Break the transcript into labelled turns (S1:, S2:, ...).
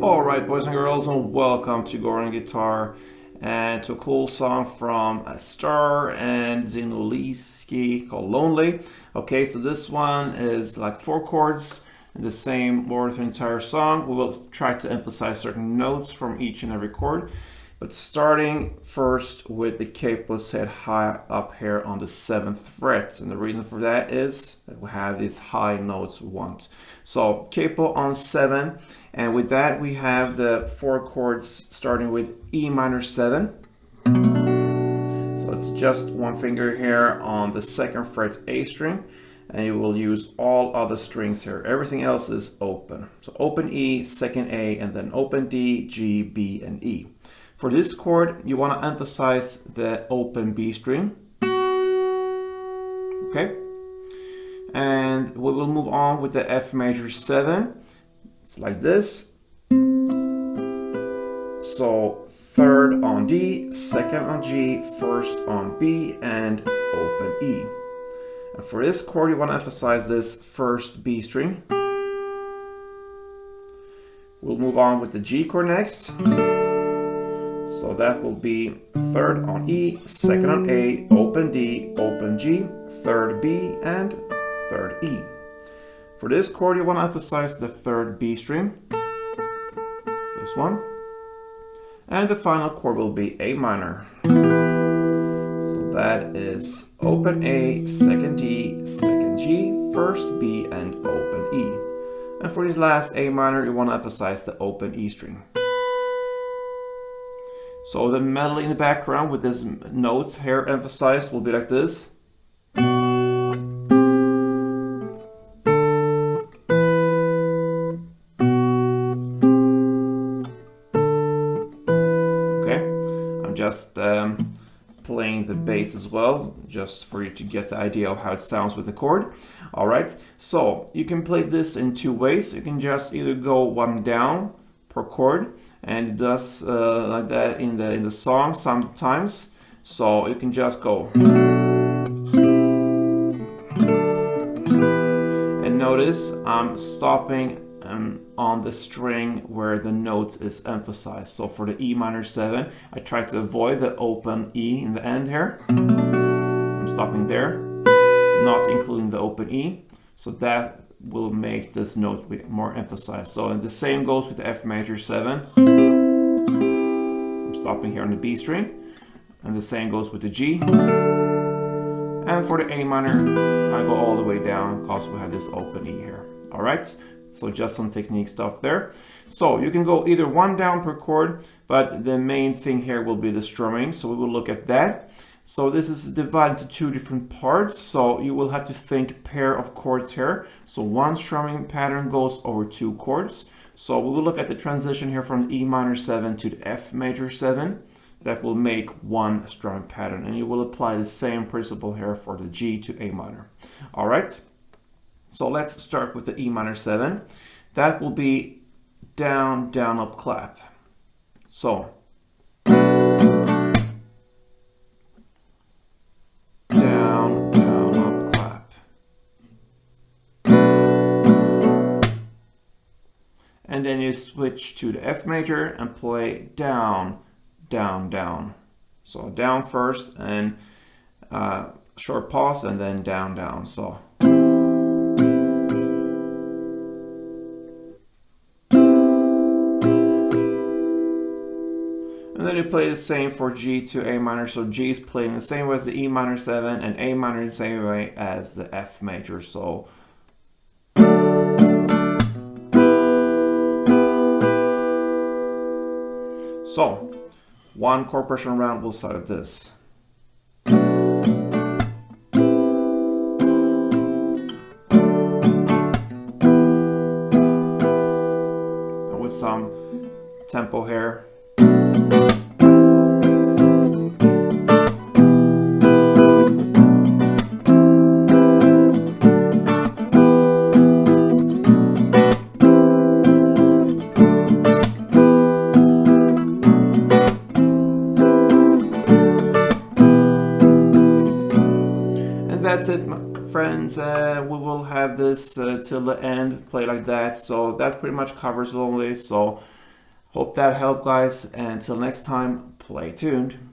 S1: Alright, boys and girls, and welcome to Gordon Guitar and to a cool song from AYRA STARR and Zinoleesky called Lonely. Okay, so this one is like 4 chords in the same order for the entire song. We will try to emphasize certain notes from each and every chord, but starting first with the capo set high up here on the 7th fret. And the reason for that is that we have these high notes we want. So capo on 7, and with that we have the 4 chords starting with E minor 7. So it's just one finger here on the 2nd fret A string, and you will use all other strings here. Everything else is open. So open E, 2nd A, and then open D, G, B, and E. For this chord, you want to emphasize the open B string. Okay. And we will move on with the F major 7. It's like this. So 3rd on D, 2nd on G, 1st on B, and open E. And for this chord, you want to emphasize this 1st B string. We'll move on with the G chord next. So that will be 3rd on E, 2nd on A, open D, open G, 3rd B, and 3rd E. For this chord, you want to emphasize the 3rd B string, this one. And the final chord will be A minor. So that is open A, 2nd D, 2nd G, 1st B, and open E. And for this last A minor, you want to emphasize the open E string. So the melody in the background with this notes here emphasized will be like this. Okay, I'm just playing the bass as well, just for you to get the idea of how it sounds with the chord. All right, so you can play this in 2 ways. You can just either go 1 down per chord, and it does like that in the song sometimes. So you can just go. And notice I'm stopping on the string where the note is emphasized. So for the E minor 7, I try to avoid the open E in the end here. I'm stopping there, not including the open E. So that will make this note more emphasized. So and the same goes with the F major 7. I'm stopping here on the B string, and the same goes with the G. And for the A minor, I go all the way down because we have this open E here. All right, so just some technique stuff there. So you can go either 1 down per chord, but the main thing here will be the strumming. So we will look at that. So this is divided into 2 different parts, so you will have to think pair of chords here. So one strumming pattern goes over 2 chords. So we will look at the transition here from E minor 7 to the F major 7. That will make 1 strumming pattern, and you will apply the same principle here for the G to A minor. All right, so let's start with the E minor 7. That will be down, down, up, clap. So and then you switch to the F major and play down, down, down. So down first and short pause, and then down, down. So and then you play the same for G to A minor. So G is playing the same way as the E minor 7, and A minor the same way as the F major. So So, 1 chord progression round will start like this. And with some tempo here. That's it, my friends. We will have this till the end, play like that. So that pretty much covers Lonely. So hope that helped, guys. And until next time, play tuned.